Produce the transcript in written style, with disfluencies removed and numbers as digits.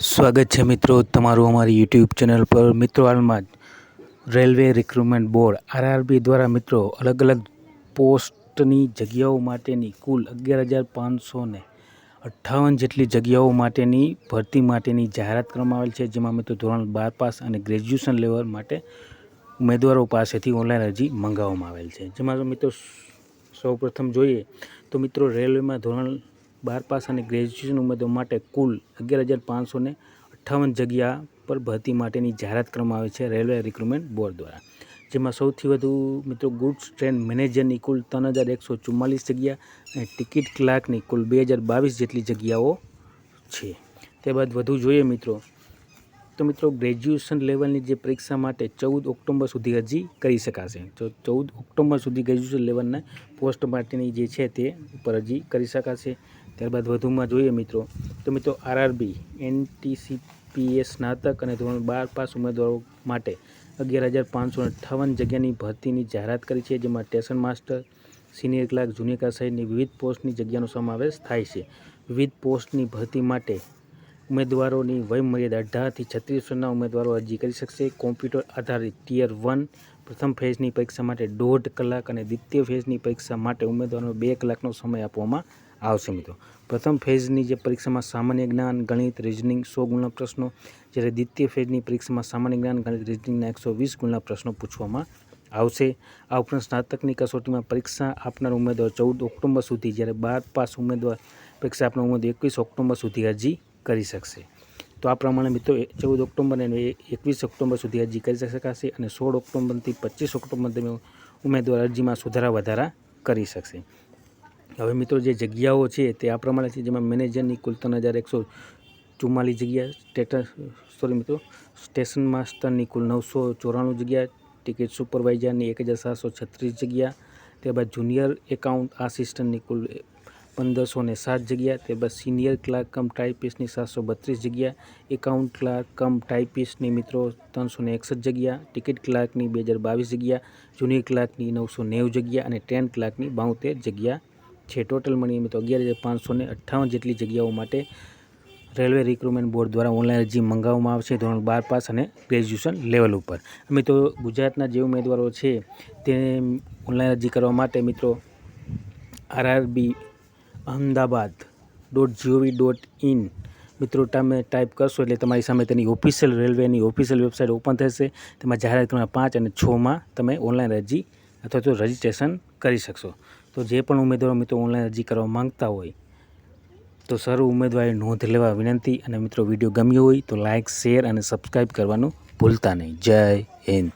સ્વાગત છે મિત્રો તમારું અમારી યુટ્યુબ ચેનલ પર। મિત્રો હાલમાં જ રેલવે રિક્રુટમેન્ટ બોર્ડ આરઆરબી દ્વારા મિત્રો અલગ અલગ પોસ્ટની જગ્યાઓ માટેની કુલ 11,558 જેટલી જગ્યાઓ માટેની ભરતી માટેની જાહેરાત કરવામાં આવેલ છે, જેમાં મિત્રો ધોરણ 12 પાસ અને ગ્રેજ્યુએશન લેવલ માટે ઉમેદવારો પાસેથી ઓનલાઈન અરજી મંગાવવામાં આવેલ છે। જેમાં મિત્રો સૌપ્રથમ જોઈએ તો મિત્રો રેલવેમાં ધોરણ 12 પાસ અને ગ્રેજ્યુએશન ઉમેદવારો માટે કુલ 11,558 જગ્યા પર ભરતી માટેની જાહેરાત કરવામાં આવી છે રેલવે રિક્રુટમેન્ટ બોર્ડ દ્વારા। જેમાં સૌથી વધુ મિત્રો ગુડ્સ ટ્રેન મેનેજરની કુલ 3,144 જગ્યા અને ટિકિટ ક્લાર્કની કુલ 2,022 જેટલી જગ્યાઓ છે। ત્યારબાદ વધુ જોઈએ મિત્રો તો મિત્રો ગ્રેજ્યુએશન લેવલની જે પરીક્ષા માટે 14 ઓક્ટોબર સુધી અરજી કરી શકાશે। તો 14 ઓક્ટોબર સુધી ગ્રેજ્યુએશન લેવલના પોસ્ટ માટેની જે છે તે ઉપર અરજી કરી શકાશે। ત્યારબાદ વધુમાં જોઈએ મિત્રો તો મિત્રો આરઆરબી એનટીસીપીએસ સ્નાતક અને ધોરણ 12 પાસ ઉમેદવારો માટે 11,558 જગ્યાની ભરતીની જાહેરાત કરી છે, જેમાં station master, senior clerk, junior clerk સહિતની વિવિધ પોસ્ટની જગ્યાનો સમાવેશ થાય છે। વિવિધ પોસ્ટની ભરતી માટે ઉમેદવારોની વયમર્યાદા 18 થી 36 વર્ષના ઉમેદવારો અરજી કરી શકશે। કોમ્પ્યુટર આધારિત ટિયર 1 પ્રથમ ફેઝની પરીક્ષા માટે 1.5 કલાક અને દ્વિતીય ફેઝની પરીક્ષા માટે ઉમેદવારોને 2 કલાકનો સમય આપવામાં આવશે। મિત્રો પ્રથમ ફેઝની જે પરીક્ષામાં સામાન્ય જ્ઞાન, ગણિત, રિઝનિંગ 100 ગુણના પ્રશ્નો, જ્યારે દ્વિતીય ફેઝની પરીક્ષામાં સામાન્ય જ્ઞાન, ગણિત, રિઝનિંગના 120 ગુણના પ્રશ્નો પૂછવામાં આવશે। આ ઉપરાંત સ્નાતકની કસોટીમાં પરીક્ષા આપનાર ઉમેદવાર 14 ઓક્ટોબર સુધી, જ્યારે 12 પાસ ઉમેદવાર પરીક્ષા આપનાર ઉમેદવાર 21 ઓક્ટોબર સુધી અરજી કરી શકશે। તો આ પ્રમાણે મિત્રો 14 ઓક્ટોબર અને 21 ઓક્ટોબર સુધી અરજી કરી શકાશે અને 16 ઓક્ટોબરથી 25 ઓક્ટોબર તમે ઉમેદવાર અરજીમાં સુધારા વધારા કરી શકશે। હવે મિત્રો જે જગ્યાઓ છે તે આ પ્રમાણે છે, જેમાં મેનેજરની કુલ 3,144 જગ્યા, સ્ટેશન માસ્ટરની કુલ 994 જગ્યા, ટિકિટ સુપરવાઇઝરની 1,736 જગ્યા, ત્યારબાદ જુનિયર એકાઉન્ટ આસિસ્ટન્ટની કુલ 1,507 જગ્યા, ત્યારબાદ સિનિયર ક્લાર્ક કમ ટાઈપિસ્ટની 732 જગ્યા, એકાઉન્ટ ક્લાર્ક કમ ટાઈપિસ્ટની મિત્રો 361 જગ્યા, ટિકિટ ક્લાર્કની 2,022 જગ્યા, જુનિયર ક્લાર્કની 990 જગ્યા અને ટ્રેન ક્લાર્કની 72 જગ્યા છે। ટોટલ મળીને મિત્રો 11,558 જેટલી જગ્યાઓ માટે રેલવે રિક્રુટમેન્ટ બોર્ડ દ્વારા ઓનલાઈન અરજી મંગાવવામાં આવશે ધોરણ 12 પાસ અને ગ્રેજ્યુએશન લેવલ ઉપર। મિત્રો ગુજરાતના જે ઉમેદવારો છે તે ઓનલાઈન અરજી કરવા માટે મિત્રો આરઆરબી ahmedabad.gov.in મિત્રો તમે ટાઈપ કરશો એટલે તમારી સામે તેની ઓફિશિયલ રેલવેની ઓફિશિયલ વેબસાઇટ ઓપન થશે। તેમાં જાહેરાત ક્રમાંક 5 અને 6માં તમે ઓનલાઈન અરજી અથવા તો રજિસ્ટ્રેશન કરી શકશો। તો જે પણ ઉમેદવારો મિત્રો ઓનલાઈન અરજી કરવા માંગતા હોય તો સર્વ ઉમેદવારે નોંધ લેવા વિનંતી। અને મિત્રો વિડીયો ગમ્યો હોય તો લાઇક, શેર અને સબસ્ક્રાઈબ કરવાનું ભૂલતા નહીં। જય હિન્દ।